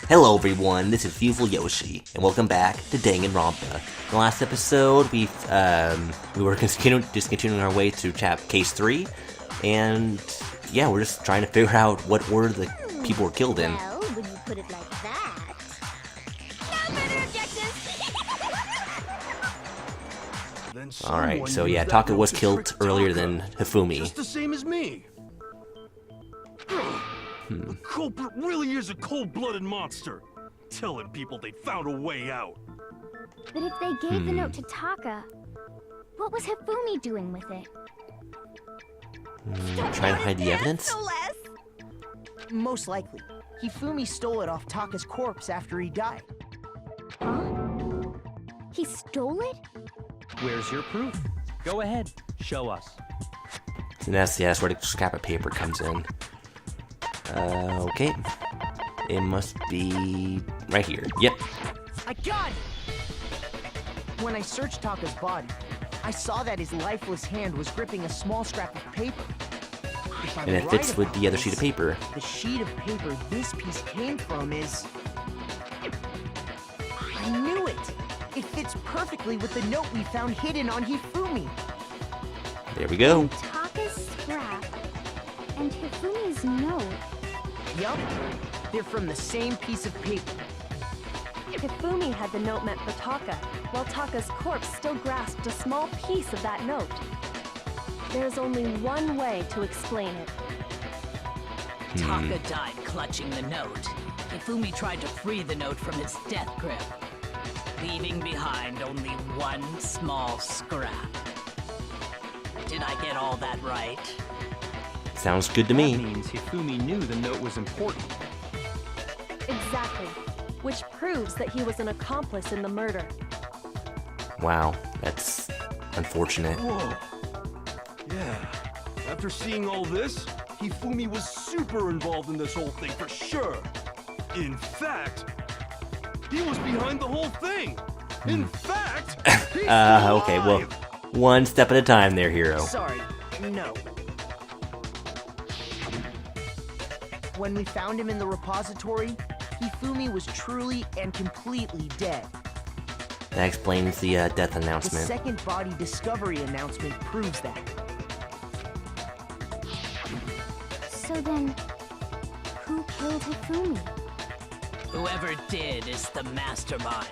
Hello everyone, this is Viewtifulyoshi, and welcome back to Danganronpa. In the last episode, we were discontinuing our way through case 3, and yeah, we're just trying to figure out what order the people were killed in. Well, when you put it like that... No further objections! Alright, so yeah, Taka was killed earlier than Hifumi. Just the same as me. The culprit really is a cold-blooded monster, telling people they found a way out. But if they gave the note to Taka, what was Hifumi doing with it? Trying to hide the evidence? Most likely. Hifumi stole it off Taka's corpse after he died. Huh? He stole it? Where's your proof? Go ahead, show us. And that's where the scrap of paper comes in. Okay. It must be right here. Yep. I got it! When I searched Taka's body, I saw that his lifeless hand was gripping a small scrap of paper. And it fits with the other sheet of paper. The sheet of paper this piece came from is... I knew it! It fits perfectly with the note we found hidden on Hifumi. There we go. Taka's scrap and Hifumi's note. Yup, they're from the same piece of paper. Hifumi had the note meant for Taka, while Taka's corpse still grasped a small piece of that note. There's only one way to explain it. Taka died clutching the note. Hifumi tried to free the note from its death grip, leaving behind only one small scrap. Did I get all that right? Sounds good to me. That means Hifumi knew the note was important. Exactly, which proves that he was an accomplice in the murder. Wow, that's unfortunate. Whoa. Yeah. After seeing all this, Hifumi was super involved in this whole thing for sure. In fact, he was behind the whole thing. In fact, he's okay, well, alive. one step at a time there, hero. Sorry, no. When we found him in the repository, Hifumi was truly and completely dead. That explains the death The announcement. second body discovery announcement proves that. So then, who killed Hifumi? Whoever did is the mastermind,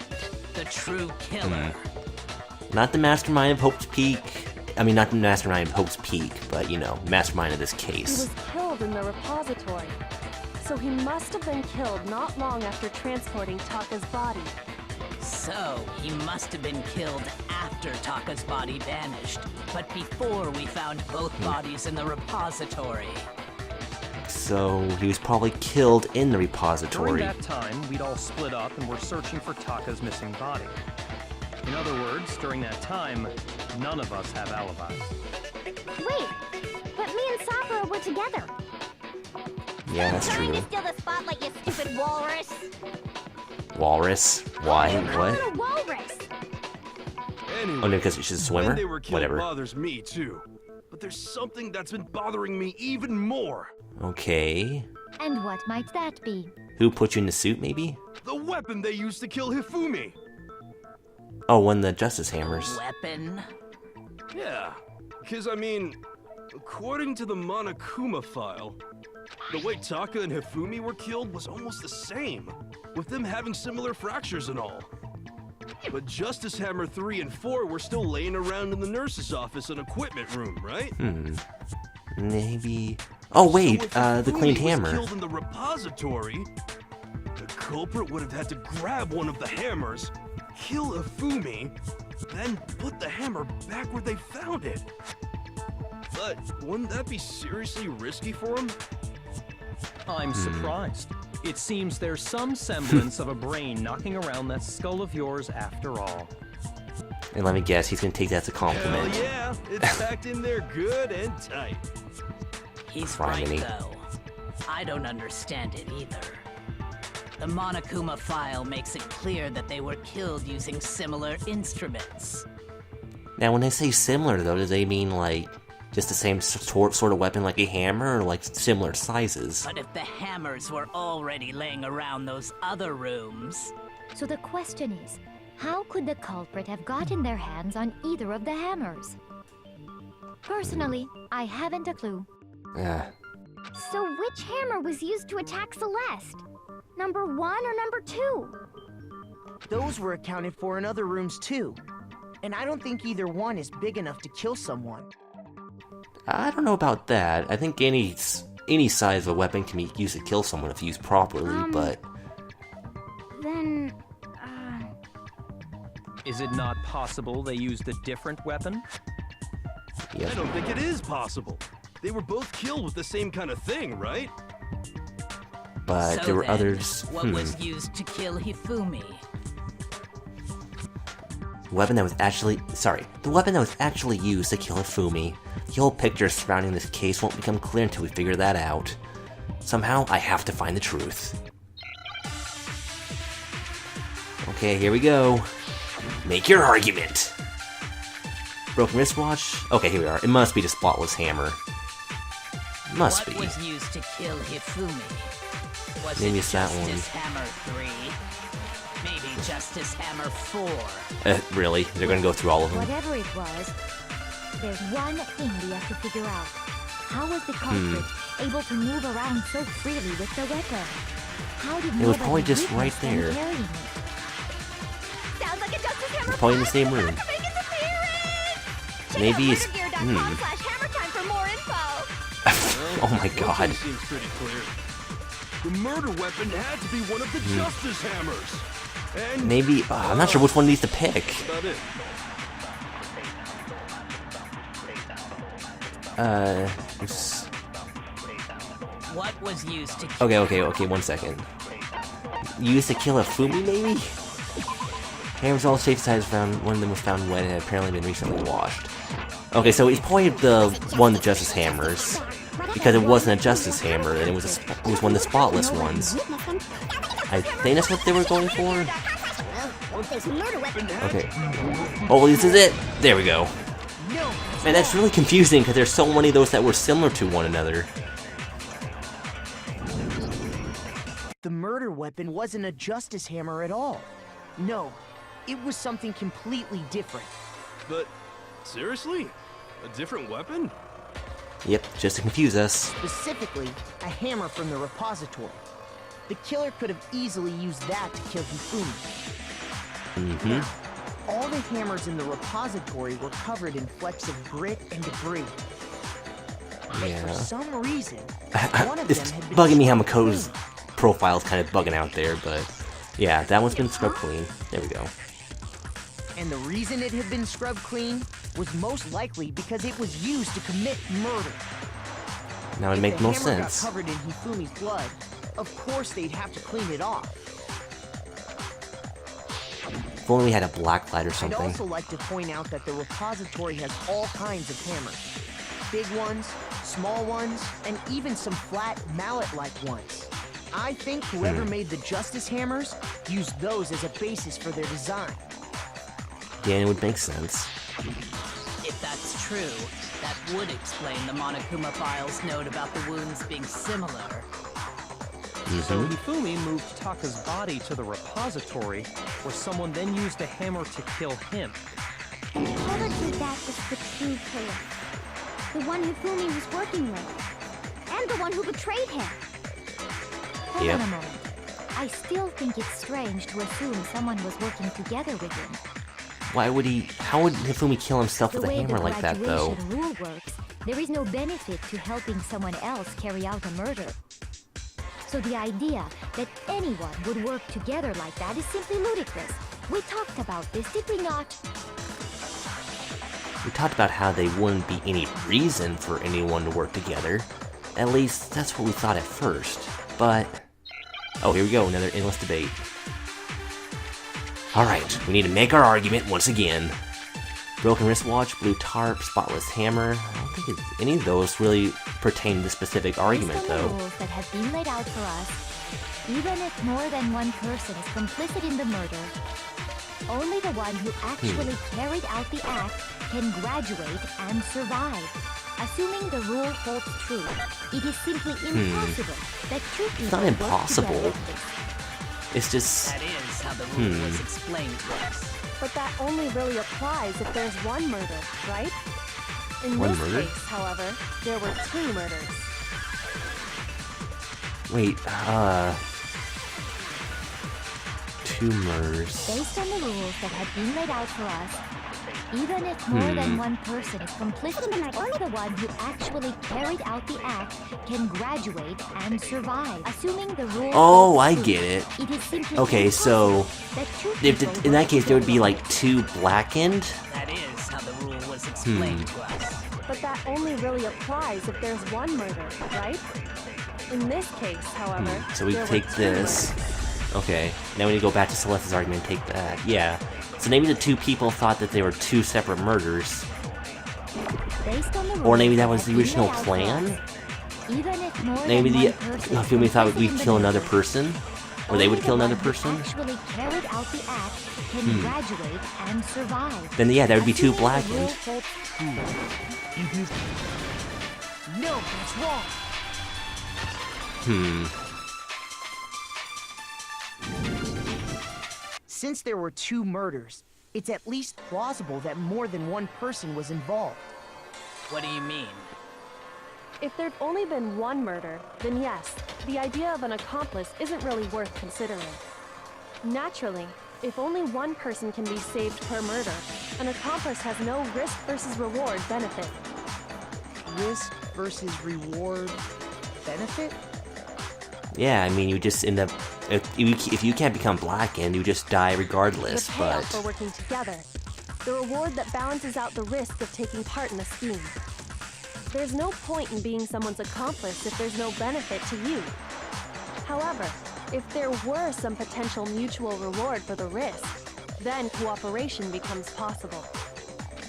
the true killer. Not the mastermind of Hope's Peak. I mean, not the mastermind of Hope's Peak, but, you know, mastermind of this He case. was killed in the repository, so he must have been killed not long after transporting Taka's body. So, he must have been killed after Taka's body vanished, but before we found both bodies in the repository. So, he was probably killed in the During repository. that time, we'd all split up and were searching for Taka's missing body. In other words, during that time, none of us have alibis. Wait, but me and Sakura were together. Yeah, that's Trying true. to steal the spotlight, you stupid walrus. Walrus? Why? I'm What? not a walrus. Anyway, Oh, no, because she's a when swimmer? they were killed Whatever. bothers me too. But there's something that's been bothering me even more. Okay. And what might that be? Who put you in the suit, maybe? The weapon they used to kill Hifumi. Oh, one of the Justice Hammers. Weapon? Yeah, because I mean, according to the Monokuma file, the way Taka and Hifumi were killed was almost the same, with them having similar fractures and all. But Justice Hammer 3 and 4 were still laying around in the nurse's office and equipment room, right? Maybe... Oh, wait, So if the Hifumi cleaned was hammer. killed in the repository, the culprit would have had to grab one of the hammers, kill Hifumi, then put the hammer back where they found it. But wouldn't that be seriously risky for him? I'm surprised. It seems there's some semblance of a brain knocking around that skull of yours after all. And let me guess, he's gonna take that as a compliment. Hell yeah, it's packed in there good and tight. He's Criminy. right, though. I don't understand it either. The Monokuma file makes it clear that they were killed using similar instruments. Now, when they say similar, though, do they mean, like, just the same sort of weapon like a hammer, or like similar sizes? But if the hammers were already laying around those other rooms... So the question is, how could the culprit have gotten their hands on either of the hammers? Personally, I haven't a clue. So which hammer was used to attack Celeste? Number 1 or number 2? Those were accounted for in other rooms too. And I don't think either one is big enough to kill someone. I don't know about that. I think any size of a weapon can be used to kill someone if used properly, but... Then... Is it not possible they used a different weapon? Yeah. I don't think it is possible. They were both killed with the same kind of thing, right? But So there were then, others... What was used to kill Hifumi? The weapon that was actually used to kill Hifumi. The whole picture surrounding this case won't become clear until we figure that out. Somehow, I have to find the truth. Okay, here we go. Make your argument! Broken wristwatch? Okay, here we are. It must be the spotless hammer. Must be. What was used to kill Hifumi? Was Maybe it it's that one. Justice Hammer 3? Maybe Justice Hammer 4? Really? They're gonna go through all of them? Whatever it was, there's one thing we have to figure out. How was the culprit able to move around so freely with the weapon? How did It was probably nobody just right witness them there. carrying it? Sounds like a Justice Hammer It's probably in the same room. Maybe it's... Hammer time for more info. Oh my One god. thing seems pretty clear. The murder weapon had to be one of the Justice Hammers. And Maybe... I'm not sure which one needs to pick. about it. What was used to Okay, one second. Used to kill Hifumi, maybe? Hammers all shapes sizes found. One of them was found wet and had apparently been recently washed. Okay, so he's probably the one of the Justice Hammers. Because it wasn't a Justice Hammer, and it was one of the spotless ones. I think that's what they were going for? Okay. Oh, this is it! There we go. And that's really confusing, because there's so many of those that were similar to one another. The murder weapon wasn't a Justice Hammer at all. No, it was something completely different. But seriously? A different weapon? Yep, just to confuse us. Specifically, a hammer from the repository. The killer could have easily used that to kill Hifumi. All the hammers in the repository were covered in flecks of grit and debris. For Yeah. some reason, one of It's them had been bugging me how scrubbed Makoto's clean. profile's kind of bugging out there, but yeah, that one's been scrubbed clean. There we go. And the reason it had been scrubbed clean was most likely because it was used to commit murder. Now it If makes the no hammer sense. got covered in Hifumi's blood, of course they'd have to clean it off. If only we had a black light or I'd something. also like to point out that the repository has all kinds of hammers. Big ones, small ones, and even some flat mallet-like ones. I think whoever made the Justice Hammers used those as a basis for their design. Yeah, it would make sense. If that's true, that would explain the Monokuma file's note about the wounds being similar. So Hifumi moved Taka's body to the repository, where someone then used a hammer to kill him. Whoever did that is the true killer. The one Hifumi was working with. And the one who betrayed him. Hold on a moment. I still think it's strange to assume someone was working together with him. Why would he... How would Hifumi kill himself The with a way hammer the like that, though? graduation rule works, there is no benefit to helping someone else carry out a murder. So the idea that anyone would work together like that is simply ludicrous. We talked about this, did we not? We talked about how there wouldn't be any reason for anyone to work together. At least, that's what we thought at first. But... Oh, here we go, another endless debate. Alright, we need to make our argument once again. Broken wristwatch, blue tarp, spotless hammer. I don't think any of those really pertain to the specific argument, Based on though. the rules that have been laid out for us, even if more than one person is complicit in the murder, only the one who actually carried out the act can graduate and survive. Assuming the rule holds true, it is simply impossible that two people It's not impossible. work together. It's just... That is how the rule was explained to us. But that only really applies if there's one murder, right? In One this murder? case, however, there were two murders. Wait, two murders. Based on the rules that have been laid out for us, even if more than one person is complicit, only the one who actually carried out the act can graduate and survive. Assuming the rule Oh, holds I true, get it. It is simply Okay, so impossible that two if people in that work case there would be together. like two blackened. That is how the rule was explained to us. But that only really applies if there's one murder, right? In this case, however, So we there were take two this. murders. Okay, now we need to go back to Celeste's argument and take that. Yeah. So maybe the two people thought that they were two separate murders. Based on the Or maybe rules that was have the been original laid out for plan? us, even if more Maybe than the one person is Hifumi thought complicit we'd in the kill another murder, person? Or they would only kill the another one who person? actually carried out the act can graduate and survive. Then yeah, that would be two Assuming the rule blackened. holds true. No, that's wrong. Since there were two murders, it's at least plausible that more than one person was involved. What do you mean? If there'd only been one murder, then yes, the idea of an accomplice isn't really worth considering. Naturally, if only one person can be saved per murder, an accomplice has no risk versus reward benefit. Risk versus reward benefit? Yeah, I mean, you just end up... If you can't become blackened, you just die regardless, The payoff for but... working together. The reward that balances out the risk of taking part in a scheme. There's no point in being someone's accomplice if there's no benefit to you. However, if there were some potential mutual reward for the risk, then cooperation becomes possible.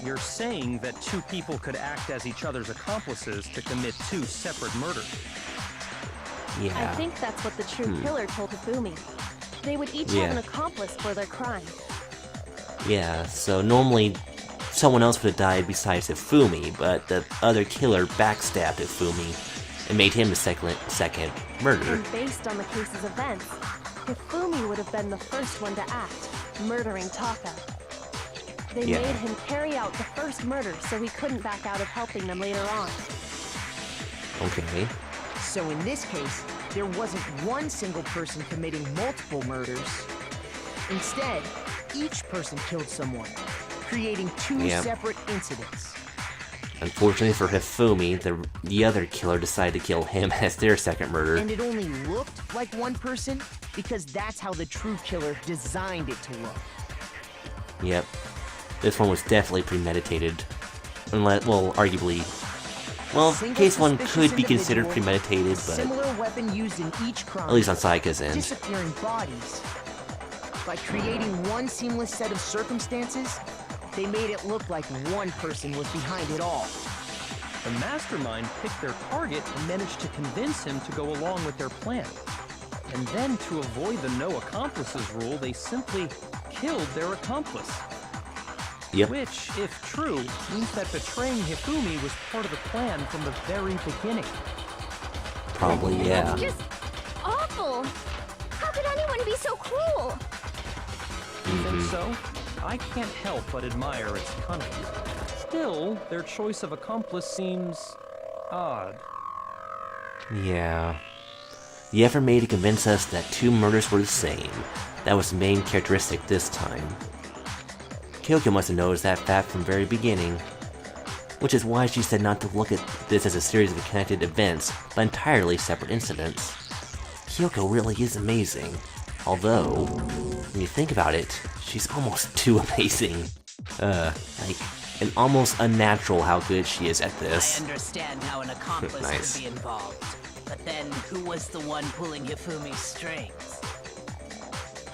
You're saying that two people could act as each other's accomplices to commit two separate murders. Yeah. I think that's what the true killer told Hifumi. They would each Yeah. have an accomplice for their crime. Yeah, so normally someone else would have died besides Hifumi, but the other killer backstabbed Hifumi and made him the second murderer. And based on the case's events, Hifumi would have been the first one to act, murdering Taka. They Yeah. made him carry out the first murder so he couldn't back out of helping them later on. Okay. So in this case, there wasn't one single person committing multiple murders. Instead, each person killed someone, creating two Yep. separate incidents. Unfortunately for Hifumi, the other killer decided to kill him as their second murder. And it only looked like one person because that's how the true killer designed it to look. Yep. This one was definitely premeditated. Unless, well, arguably... Well, Single case one suspicious could be considered individual, premeditated, but similar weapon used in each crime. at least on Saika's end. Disappearing bodies. By creating one seamless set of circumstances, they made it look like one person was behind it all. The mastermind picked their target and managed to convince him to go along with their plan. And then, to avoid the no accomplices rule, they simply killed their accomplice. Yep. Which, if true, means that betraying Hifumi was part of the plan from the very beginning. Probably, yeah. Just awful! How could anyone be so cruel? You think so? I can't help but admire its cunning. Still, their choice of accomplice seems odd. Yeah. The effort made to convince us that two murders were the same. That was the main characteristic this time. Kyoko must have noticed that fact from the very beginning, which is why she said not to look at this as a series of connected events, but entirely separate incidents. Kyoko really is amazing. Although, when you think about it, she's almost too amazing. Like, and almost unnatural how good she is at I this. understand how an accomplice Nice. could be involved. But then, who was the one pulling Hifumi's strings?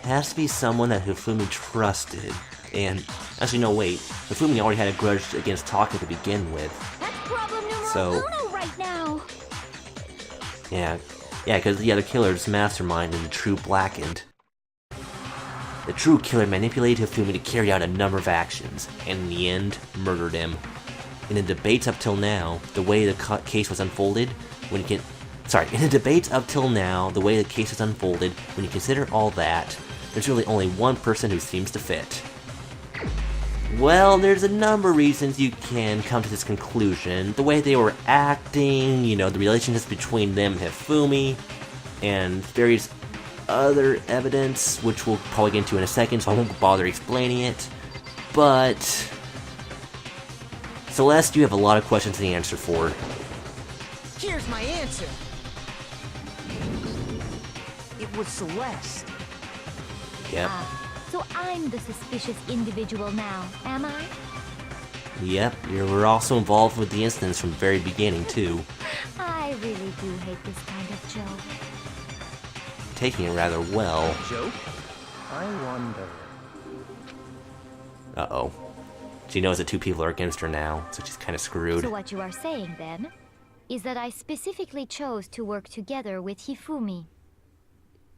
Has to be someone that Hifumi trusted. And, actually no wait, Hifumi already had a grudge against Taka to begin with. That's problem numero So- uno right now. Yeah, because the other killer's mastermind and the true blackened. The true killer manipulated Hifumi to carry out a number of actions, and in the end, murdered him. in the debates up till now, the way the case was unfolded, when you can... Sorry, in the debates up till now, the way the case was unfolded, when you consider all that, there's really only one person who seems to fit. Well, there's a number of reasons you can come to this conclusion. The way they were acting, you know, the relationships between them and Hifumi, and various other evidence, which we'll probably get into in a second, so I won't bother explaining it. But Celeste, you have a lot of questions to answer for. Here's my answer. It was Celeste. Yep. So I'm the suspicious individual now, am I? Yep, you were also involved with the incidents from the very beginning, too. I really do hate this kind of joke. Taking it rather well. Joke? I wonder. Uh-oh. She knows that two people are against her now, so she's kind of screwed. So what you are saying, then, is that I specifically chose to work together with Hifumi.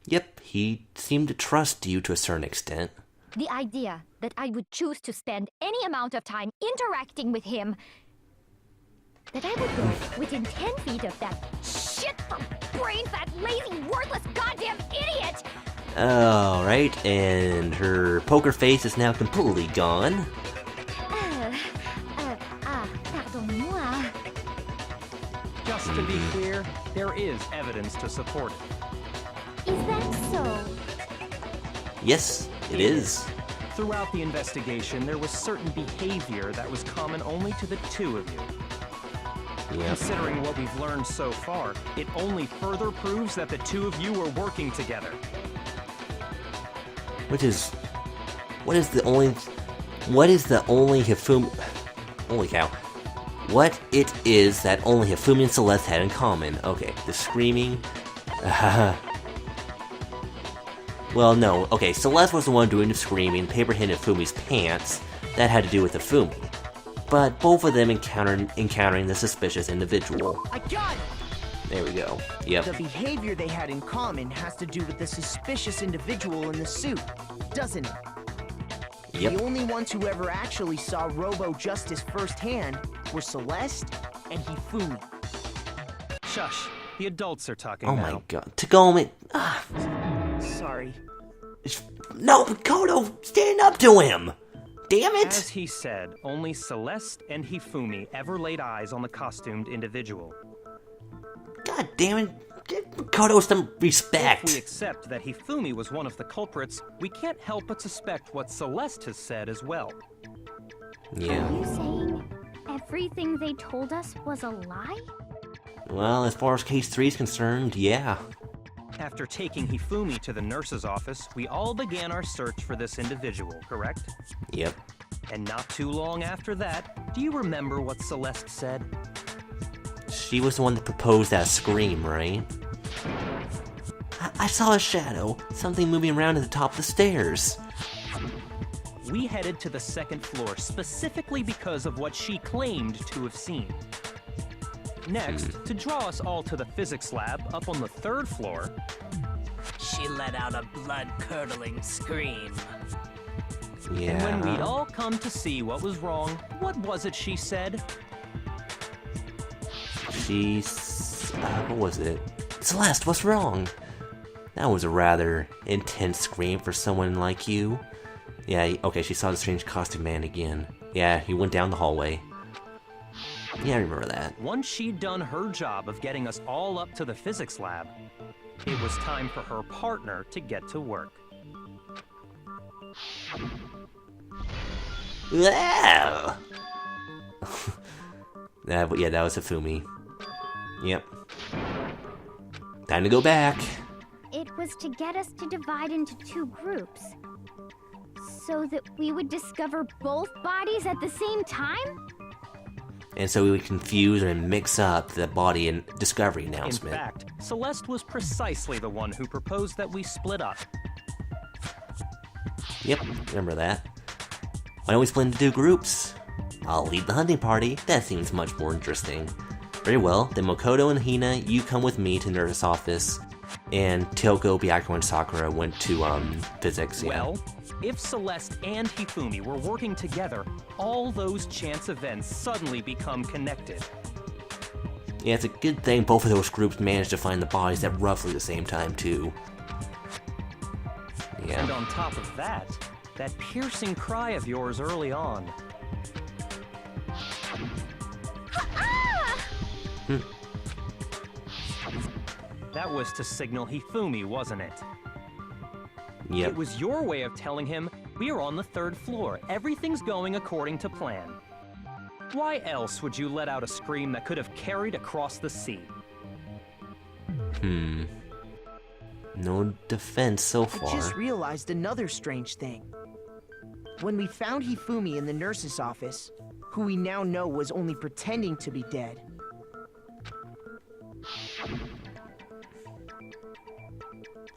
Yep, he seemed to trust you to a certain extent. The idea that I would choose to spend any amount of time interacting with him, that I would go within 10 feet of that brain-fat, lazy, worthless, goddamn idiot! Alright, and her poker face is now completely gone. Pardon-moi. Just to be clear, there is evidence to support it. Is that so? Yes, it is. Throughout the investigation, there was certain behavior that was common only to the two of you. Yep. Considering what we've learned so far, it only further proves that the two of you were working together. What is the only Hifumi... Holy cow. What it is that only Hifumi and Celeste had in common. Okay, the screaming... Well, no. Okay, Celeste was the one doing the screaming, paper hit Hifumi's pants. That had to do with Hifumi. But both of them encountering the suspicious individual. I got it! There we go. Yep. The behavior they had in common has to do with the suspicious individual in the suit, doesn't it? Yep. The only ones who ever actually saw Robo-Justice firsthand were Celeste and Hifumi. Shush. The adults are talking Oh now. my god. Tagome... Sorry. No, Kodo, stand up to him! Damn it! As he said, only Celeste and Hifumi ever laid eyes on the costumed individual. God damn it. Give Kodo some respect. If we accept that Hifumi was one of the culprits, we can't help but suspect what Celeste has said as well. Yeah. Are you saying everything they told us was a lie? Well, as far as case 3 is concerned, yeah. After taking Hifumi to the nurse's office, we all began our search for this individual, correct? Yep. And not too long after that, do you remember what Celeste said? She was the one that proposed that scream, right? I saw a shadow. Something moving around at the top of the stairs. We headed to the second floor specifically because of what she claimed to have seen. Next, to draw us all to the physics lab up on the third floor, She let out a blood-curdling scream. Yeah. and when we'd all come to see what was wrong, what was it she said? What was it? Celeste, what's wrong? That was a rather intense scream for someone like you. Yeah, okay, she saw the strange costume man again. Yeah, he went down the hallway. Yeah, I remember that. Once she'd done her job of getting us all up to the physics lab, it was time for her partner to get to work. Wow! Yeah, that was Hifumi. Yep. Time to go back. It was to get us to divide into two groups. So that we would discover both bodies at the same time? And so we would confuse and mix up the body and discovery announcement. In fact, Celeste was precisely the one who proposed that we split up. Yep, remember that. Why don't we split into two groups? I'll lead the hunting party. That seems much more interesting. Very well, then Makoto and Hina, you come with me to Nurse's office. and Toko, Byakuya, and Sakura went to physics. Yeah. Well, if Celeste and Hifumi were working together, all those chance events suddenly become connected. Yeah, it's a good thing both of those groups managed to find the bodies at roughly the same time, too. Yeah. And on top of that piercing cry of yours early on. That was to signal Hifumi, wasn't it? Yep. It was your way of telling him, we're on the 3rd floor, everything's going according to plan. Why else would you let out a scream that could have carried across the sea? No defense so far. I just realized another strange thing. When we found Hifumi in the nurse's office, who we now know was only pretending to be dead,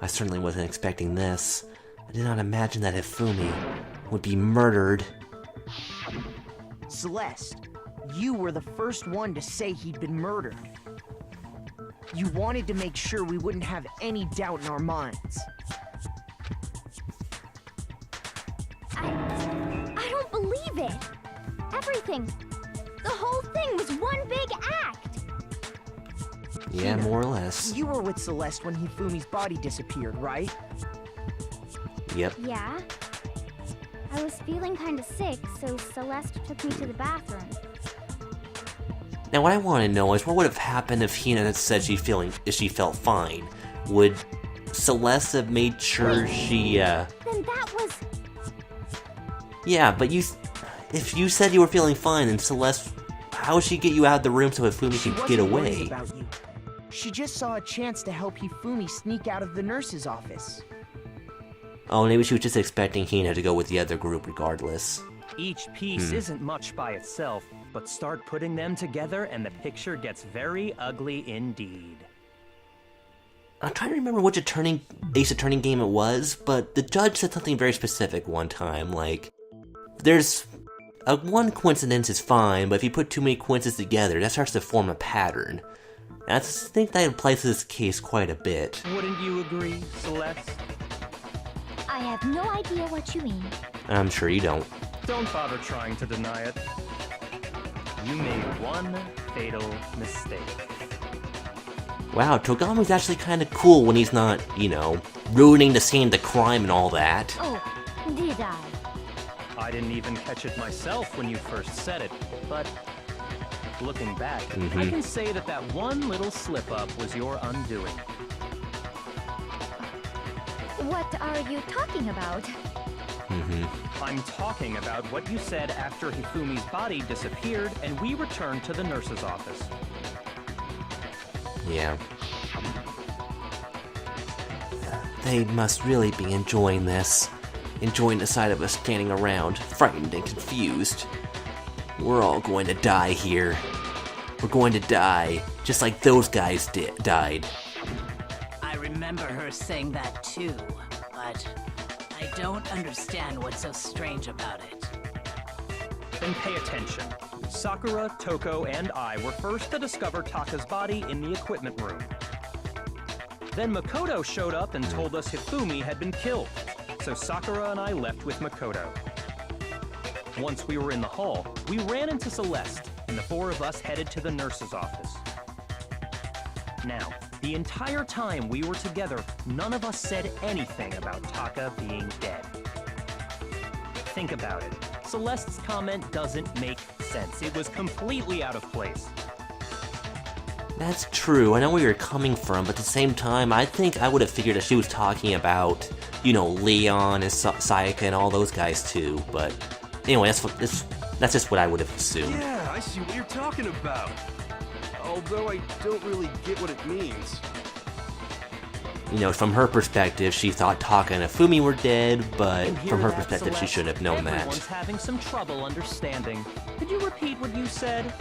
I certainly wasn't expecting this. I did not imagine that Hifumi would be murdered. Celeste, you were the first one to say he'd been murdered. You wanted to make sure we wouldn't have any doubt in our minds. I don't believe it. Everything, the whole thing was one big act. Yeah, more or less. You were with Celeste when Hifumi's body disappeared, right? Yep. Yeah. I was feeling kind of sick, so Celeste took me to the bathroom. Now, what I want to know is what would have happened if Hina had said if she felt fine? Would Celeste have made sure she, Then that was... Yeah, but if you said you were feeling fine, then Celeste, how would she get you out of the room so Hifumi could get away? About you. She just saw a chance to help Hifumi sneak out of the nurse's office. Oh, maybe she was just expecting Hina to go with the other group regardless. Each piece isn't much by itself, but start putting them together and the picture gets very ugly indeed. I'm trying to remember which Ace Attorney game it was, but the judge said something very specific one time, like, there's one coincidence is fine, but if you put too many coincidences together, that starts to form a pattern. And I think that applies to this case quite a bit. Wouldn't you agree, Celeste? I have no idea what you mean. I'm sure you don't. Don't bother trying to deny it. You made one fatal mistake. Wow, Togamu's actually kind of cool when he's not, ruining the scene of the crime and all that. Oh, did I? I didn't even catch it myself when you first said it, but looking back, I can say that one little slip-up was your undoing. What are you talking about? I'm talking about what you said after Hifumi's body disappeared and we returned to the nurse's office. Yeah. They must really be enjoying this. Enjoying the sight of us standing around, frightened and confused. We're all going to die here. We're going to die, just like those guys died. I remember her saying that too, but I don't understand what's so strange about it. Then pay attention. Sakura, Toko, and I were first to discover Taka's body in the equipment room. Then Makoto showed up and told us Hifumi had been killed, so Sakura and I left with Makoto. Once we were in the hall, we ran into Celeste, and the four of us headed to the nurse's office. Now, the entire time we were together, none of us said anything about Taka being dead. Think about it. Celeste's comment doesn't make sense. It was completely out of place. That's true. I know where you're coming from, but at the same time, I think I would have figured that she was talking about, Leon and Sayaka and all those guys too. But anyway, that's just what I would have assumed. Yeah, I see what you're talking about. Although I don't really get what it means. From her perspective, she thought Taka and Hifumi were dead, but from her perspective, she Celeste, should have known that. Everyone's having some trouble understanding. Could you repeat what you said?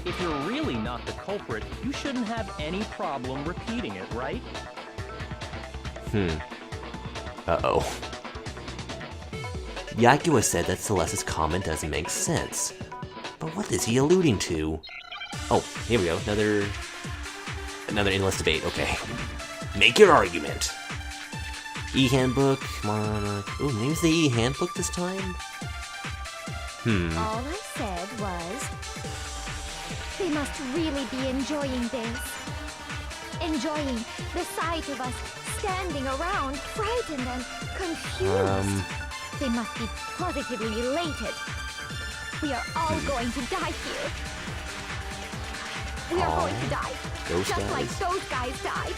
If you're really not the culprit, you shouldn't have any problem repeating it, right? Uh-oh. Yakuya said that Celeste's comment doesn't make sense. But what is he alluding to? Oh, here we go. Another endless debate, okay. Make your argument. E-handbook, come on. Ooh, maybe it's the E-handbook this time? All I said was, they must really be enjoying this. Enjoying the sight of us standing around, frightened and confused. They must be positively elated. We are all going to die here. We are going to die, just like those guys died.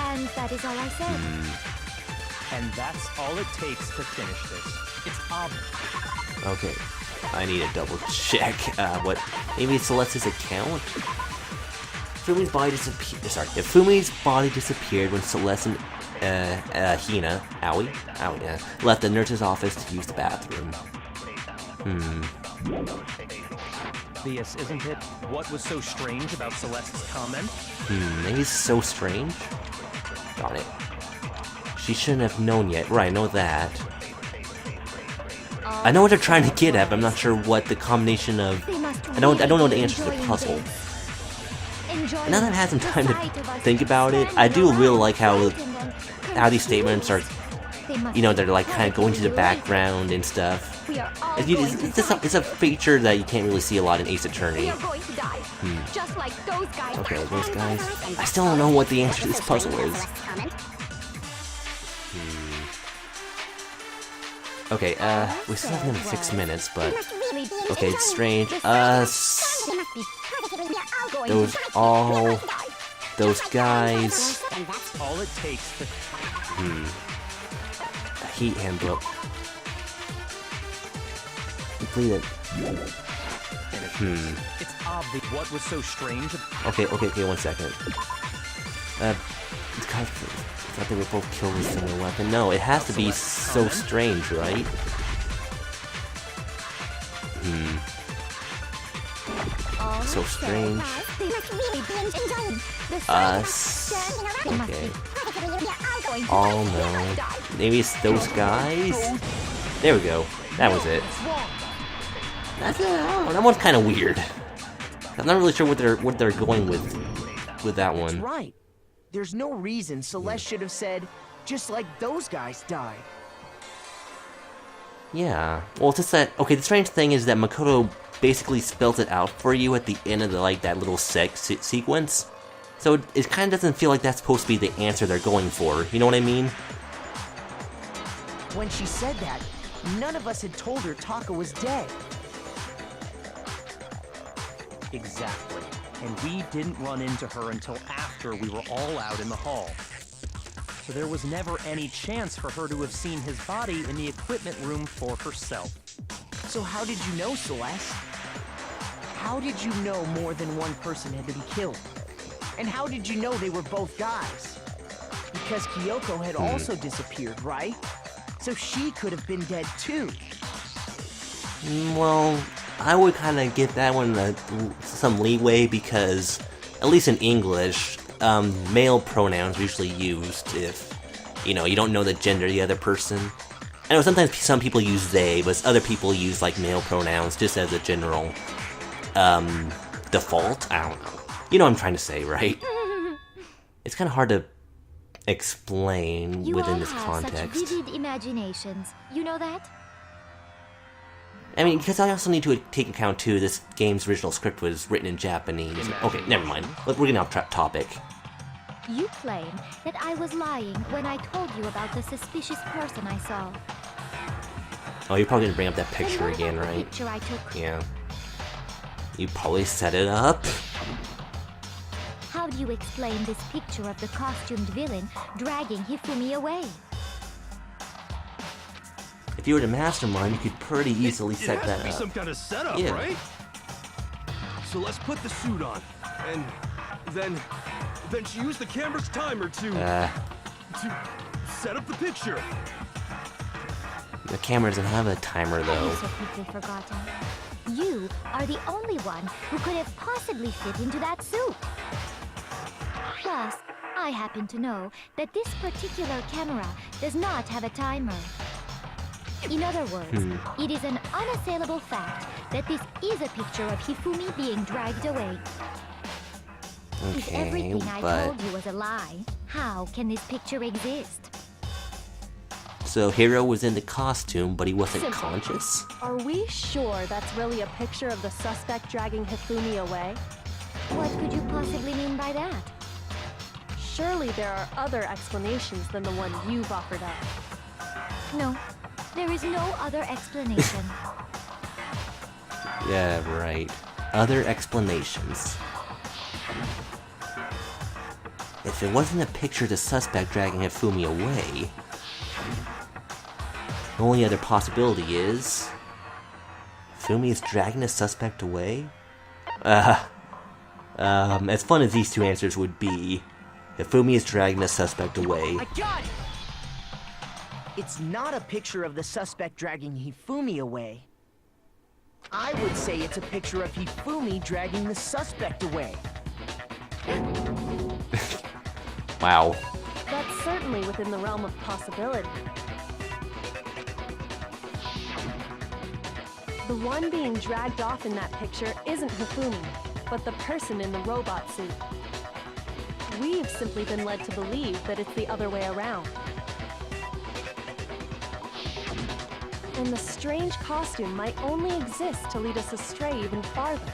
And that is all I said. And that's all it takes to finish this. It's obvious. Okay, I need to double check what. Maybe it's Celeste's account? Fumi's body disappeared. Sorry, if Fumi's body disappeared when Celeste and Hina, Aoi, left the nurse's office to use the bathroom. Obvious, isn't it? What was so strange about Celeste's comment? Maybe it's so strange? Darn it. She shouldn't have known yet. Right, I know that. I know what they're trying to get at, but I'm not sure what the combination of... I don't know the answer to the puzzle. Now that I've had some time to think about it, I do really like how these statements are, you know, they're like kind of going to the background and stuff. It's a feature that you can't really see a lot in Ace Attorney. Okay, those guys. I still don't know what the answer to this puzzle is. Okay, we still have another 6 minutes, but... Okay, it's strange. Those guys... And that's all it takes to... A heat handbook. Completed. It's obvious. What was so strange? Okay, 1 second. It's kind of... I thought they were both killed with a similar weapon. No, it has to be so strange, right? So strange. Us. Okay. Oh no. Maybe it's those guys? There we go. That was it. That one's kind of weird. I'm not really sure what they're going with that one. That's right. There's no reason Celeste should have said, just like those guys died. Yeah. Well, it's just that... Okay, the strange thing is that Makoto basically spells it out for you at the end of that little sequence. So it kind of doesn't feel like that's supposed to be the answer they're going for. You know what I mean? When she said that, none of us had told her Taka was dead. Exactly. And we didn't run into her until after we were all out in the hall. So there was never any chance for her to have seen his body in the equipment room for herself. So how did you know, Celeste? How did you know more than one person had been killed? And how did you know they were both guys? Because Kyoko had also disappeared, right? So she could have been dead too. Well, I would kind of give that one some leeway because, at least in English, male pronouns are usually used if, you know, you don't know the gender of the other person. I know sometimes some people use they, but other people use, like, male pronouns just as a general, default? I don't know. You know what I'm trying to say, right? It's kind of hard to explain within this context. You all have such vivid imaginations. You know that? I mean, because I also need to take account, too, this game's original script was written in Japanese. Okay, never mind. We're getting off topic. You claim that I was lying when I told you about the suspicious person I saw. Oh, you're probably gonna bring up that picture again, The right? picture I took. Yeah. You probably set it up. How do you explain this picture of the costumed villain dragging Hifumi away? If you were the mastermind, you could pretty easily set that It has to be up. some kind of setup, Yeah. right? So let's put the suit on, and then she used the camera's timer to set up the picture. The camera doesn't have a timer, Have though. you so quickly forgotten? You are the only one who could have possibly fit into that suit. Plus, I happen to know that this particular camera does not have a timer. In other words, it is an unassailable fact that this is a picture of Hifumi being dragged away. If Okay, everything I but... told you was a lie, How can this picture exist? So Hiro was in the costume, but he wasn't Simple. conscious? Are we sure that's really a picture of the suspect dragging Hifumi away? What could you possibly mean by that? Surely there are other explanations than the one you've offered up. No, there is no other explanation. Yeah, right. Other explanations. If it wasn't a picture of the suspect dragging Hifumi away, the only other possibility is... Hifumi is dragging the suspect away? As fun as these two answers would be, Hifumi is dragging the suspect away. I got it! It's not a picture of the suspect dragging Hifumi away. I would say it's a picture of Hifumi dragging the suspect away. Wow. That's certainly within the realm of possibility. The one being dragged off in that picture isn't Hifumi, but the person in the robot suit. We've simply been led to believe that it's the other way around. And the strange costume might only exist to lead us astray even farther.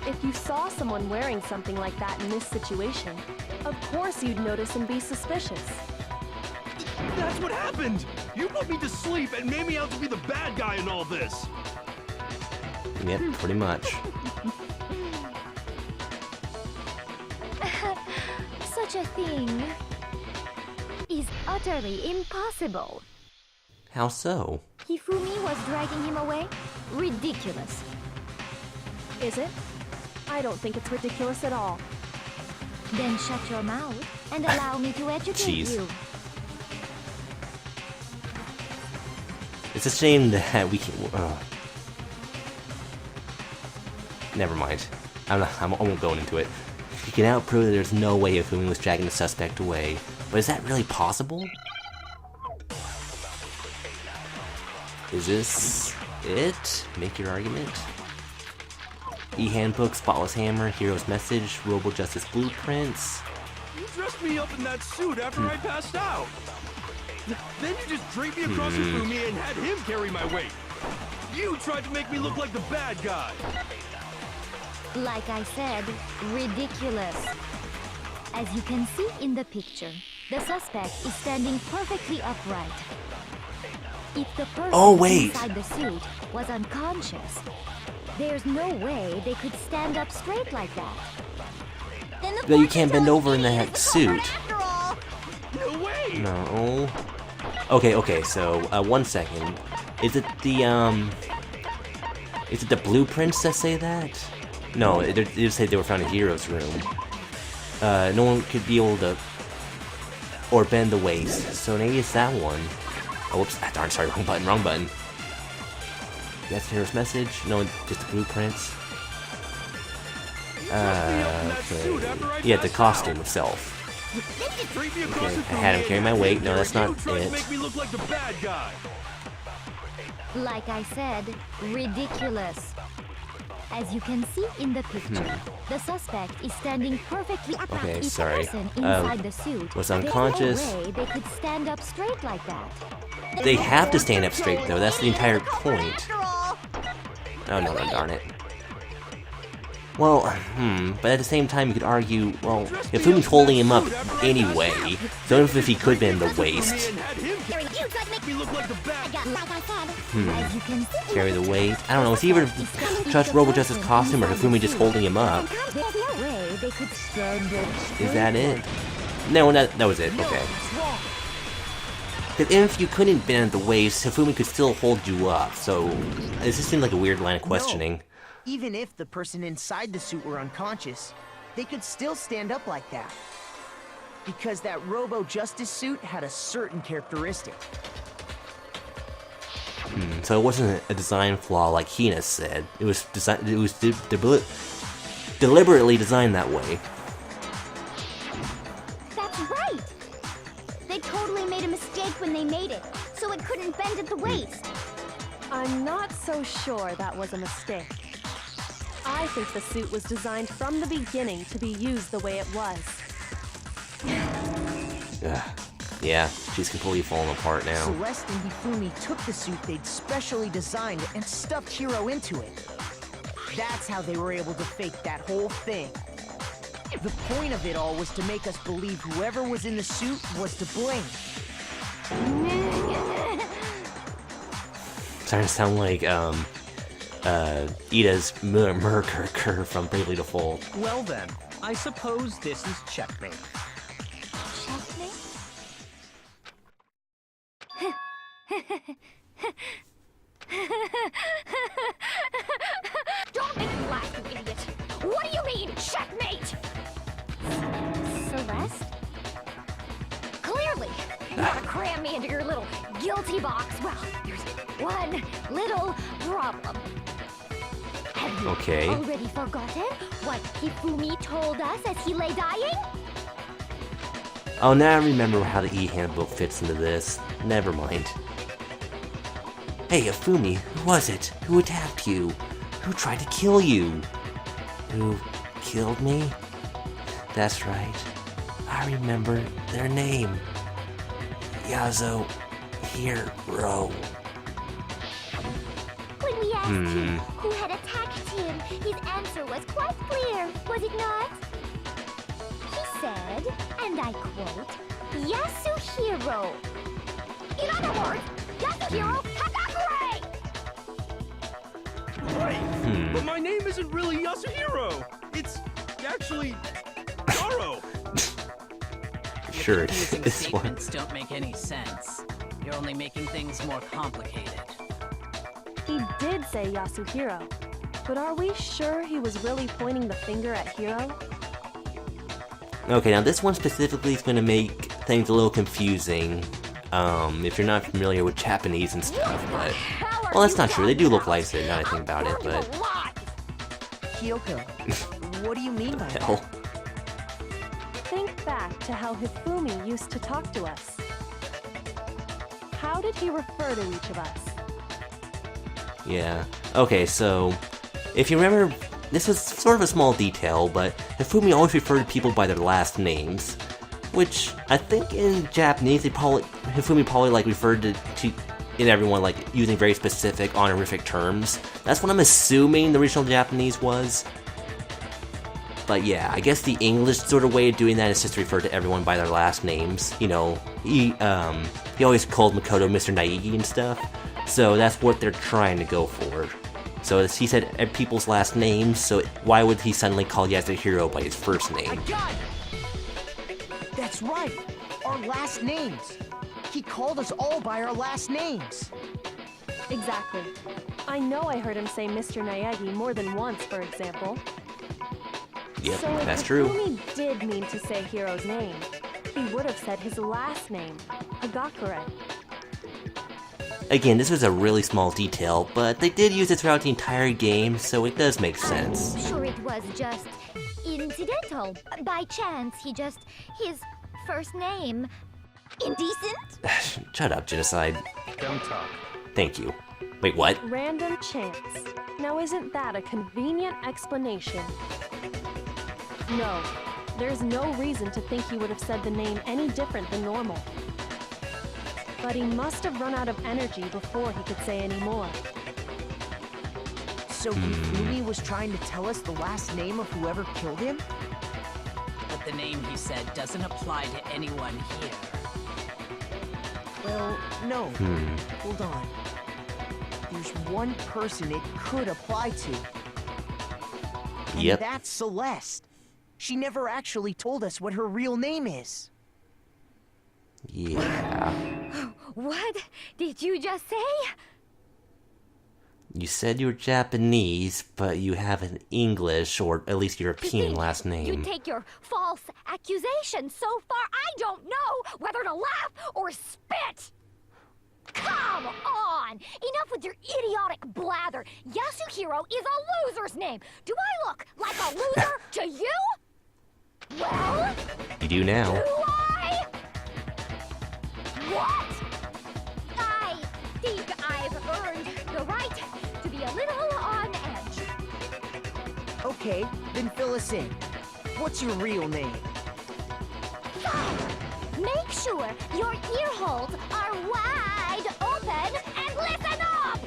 If you saw someone wearing something like that in this situation, of course you'd notice and be suspicious. That's what happened! You put me to sleep and made me out to be the bad guy in all this! Yep, pretty much. Such a thing is utterly impossible. How so? Hifumi was dragging him away? Ridiculous. Is it? I don't think it's ridiculous at all. Then shut your mouth and allow me to educate Jeez. you. It's a shame that we can... Never mind. I won't go into it. You can now prove that there's no way Hifumi was dragging the suspect away. But is that really possible? Is this it? Make your argument. E-handbook, spotless hammer, hero's message, Robo Justice blueprints. You dressed me up in that suit after I passed out. Then you just draped me across Hifumi and had him carry my weight. You tried to make me look like the bad guy. Like I said, ridiculous. As you can see in the picture, the suspect is standing perfectly upright. If the person inside the suit was unconscious, there's no way they could stand up straight like that. But you can't bend over in that suit. No way! No. Okay, so, 1 second. Is it the blueprints that say that? No, they just say they were found in Hero's room. No one could be able to... or bend the waist. So maybe it's that one. Oh, whoops. Ah, darn, sorry, wrong button. That's Hero's message? No, just the blueprints. Okay. Yeah, the costume itself. Okay, I had him carry my weight. No, that's not it. Like I said, ridiculous. As you can see in the picture, the suspect is standing perfectly upright. Okay, if sorry. The person inside the suit was unconscious. There's no way they could stand up straight like that. They have to stand up straight, though. That's the entire point. Oh, no, darn it. Well, but at the same time, you could argue, well, if Fumi's holding him up anyway, so if he could bend the waist. Carry the weight. I don't know, is he ever touched Robo Justice's costume, or Hifumi just holding him up? Is that it? No, that was it, okay. Because if you couldn't bend the waist, Hifumi could still hold you up, so this just seemed like a weird line of questioning. Even if the person inside the suit were unconscious, they could still stand up like that. Because that Robo Justice suit had a certain characteristic. So it wasn't a design flaw like Hina said. It was deliberately designed that way. That's right! They totally made a mistake when they made it, so it couldn't bend at the waist. I'm not so sure that was a mistake. I think the suit was designed from the beginning to be used the way it was. Yeah, she's completely falling apart now. Celeste and Hifumi took the suit they'd specially designed and stuffed Hiro into it. That's how they were able to fake that whole thing. The point of it all was to make us believe whoever was in the suit was to blame. Starting to sound like, Ida's Murker from Bravely Default. Well then, I suppose this is checkmate. Checkmate? Don't make me laugh, you idiot! What do you mean, checkmate? Celeste? Clearly, you want to cram me into your little guilty box. Well, there's one little problem. Have you already forgotten what Hifumi told us as he lay dying? Oh, now I remember how the e-handbook fits into this. Never mind. Hey, Hifumi, who was it? Who attacked you? Who tried to kill you? Who killed me? That's right. I remember their name. Yasuhiro. When we asked him who had attacked him, his answer was quite clear, was it not? He said, and I quote, Yasuhiro. In other words, Yasuhiro Hagakure! Right, but my name isn't really Yasuhiro. It's actually Garo. Sure, Your confusing this one. statements don't make any sense. You're only making things more complicated. He did say Yasuhiro, but are we sure he was really pointing the finger at Hiro? Okay, now this one specifically is going to make things a little confusing, if you're not familiar with Japanese and stuff, but... Well, that's not true, they do look like it now that I think about it, but... Kyoko, what do you mean by that? Hell. Think back to how Hifumi used to talk to us. How did he refer to each of us? Yeah. Okay, so... If you remember, this was sort of a small detail, but Hifumi always referred to people by their last names. Which, I think in Japanese, Hifumi probably, like, referred to in everyone, like, using very specific honorific terms. That's what I'm assuming the original Japanese was. But yeah, I guess the English sort of way of doing that is just to refer to everyone by their last names. You know, he always called Makoto Mr. Naegi and stuff. So that's what they're trying to go for. So as he said people's last names, so why would he suddenly call Yasuhiro by his first I name? got it! That's right, our last names. He called us all by our last names. Exactly. I know I heard him say Mr. Naegi more than once, for example. Yep, So if that's true. Hifumi did mean to say Hiro's name, he would have said his last name, Hagakure. Again, this was a really small detail, but they did use it throughout the entire game, so it does make sense. I'm sure it was just incidental. By chance, his first name. Indecent? Shut up, Genocide. Don't talk. Thank you. Wait, what? Random chance. Now isn't that a convenient explanation? No, there's no reason to think he would have said the name any different than normal. But he must have run out of energy before he could say any more. So Hifumi was trying to tell us the last name of whoever killed him? But the name he said doesn't apply to anyone here. Well, no. Hold on. There's one person it could apply to. And Yep. that's Celeste. She never actually told us what her real name is. Yeah. What did you just say? You said you were Japanese, but you have an English, or at least European last You name. take your false accusation so far, I don't know whether to laugh or spit! Come on! Enough with your idiotic blather! Yasuhiro is a loser's name! Do I look like a loser to you? Well, You do now. do I? What? I think I've earned the right to be a little on edge. Okay, then fill us in. What's your real name? Make sure your ear holes are wide open and listen up!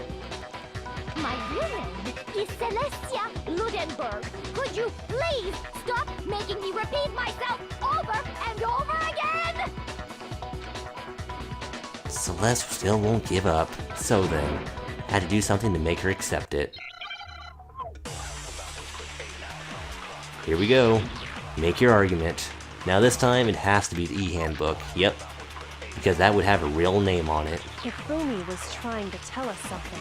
My real name is Celestia Ludenberg. Could you please stop making me repeat myself over and over again? Celeste still won't give up. So then, I had to do something to make her accept it. Here we go. Make your argument. Now this time, it has to be the e-handbook. Yep. Because that would have a real name on it. Hifumi was trying to tell us something.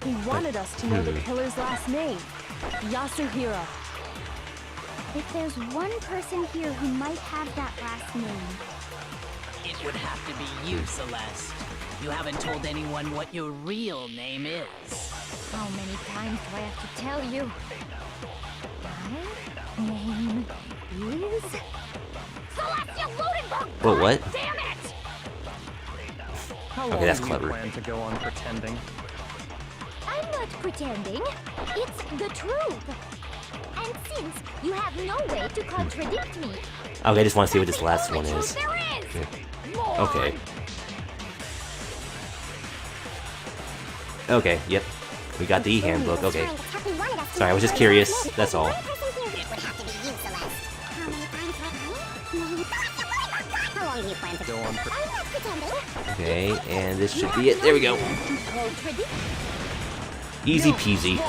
He wanted us to know the killer's last name, Yasuhiro. If there's one person here who might have that last name... It would have to be you, Celeste. You haven't told anyone what your real name is. How many times do I have to tell you? My name is... Celestia Ludenberg! Whoa, what? Damn it! How Okay, long that's do clever. you plan to go on pretending? I'm not pretending. It's the truth. And since you have no way to contradict me... Okay, I just want to see what this last one is. There is! Okay. Okay, yep. We got the e-handbook, okay. Sorry, I was just curious, that's all. Go on Okay, and this should be it. There we go. Easy peasy.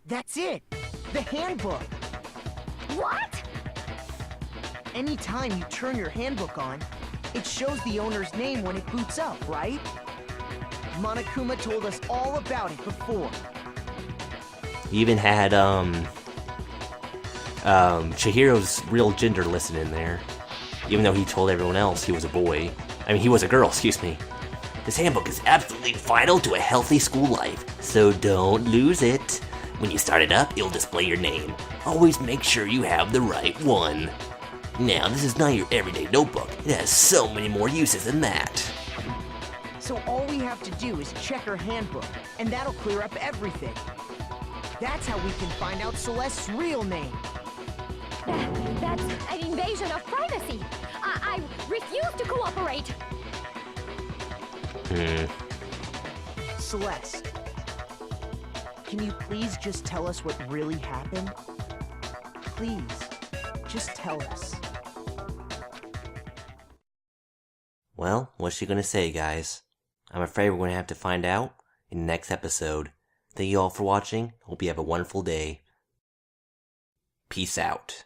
That's it! The handbook! What? Anytime you turn your handbook on, it shows the owner's name when it boots up, right? Monokuma told us all about it before. He even had, Chihiro's real gender listed in there. Even though he told everyone else he was a boy. I mean, he was a girl, excuse me. This handbook is absolutely vital to a healthy school life, so don't lose it. When you start it up, it'll display your name. Always make sure you have the right one. Now, this is not your everyday notebook. It has so many more uses than that. So all we have to do is check our handbook, and that'll clear up everything. That's how we can find out Celeste's real name. That's an invasion of privacy. I refuse to cooperate. Celeste, can you please just tell us what really happened? Please, just tell us. Well, what's she gonna say, guys? I'm afraid we're gonna have to find out in the next episode. Thank you all for watching. Hope you have a wonderful day. Peace out.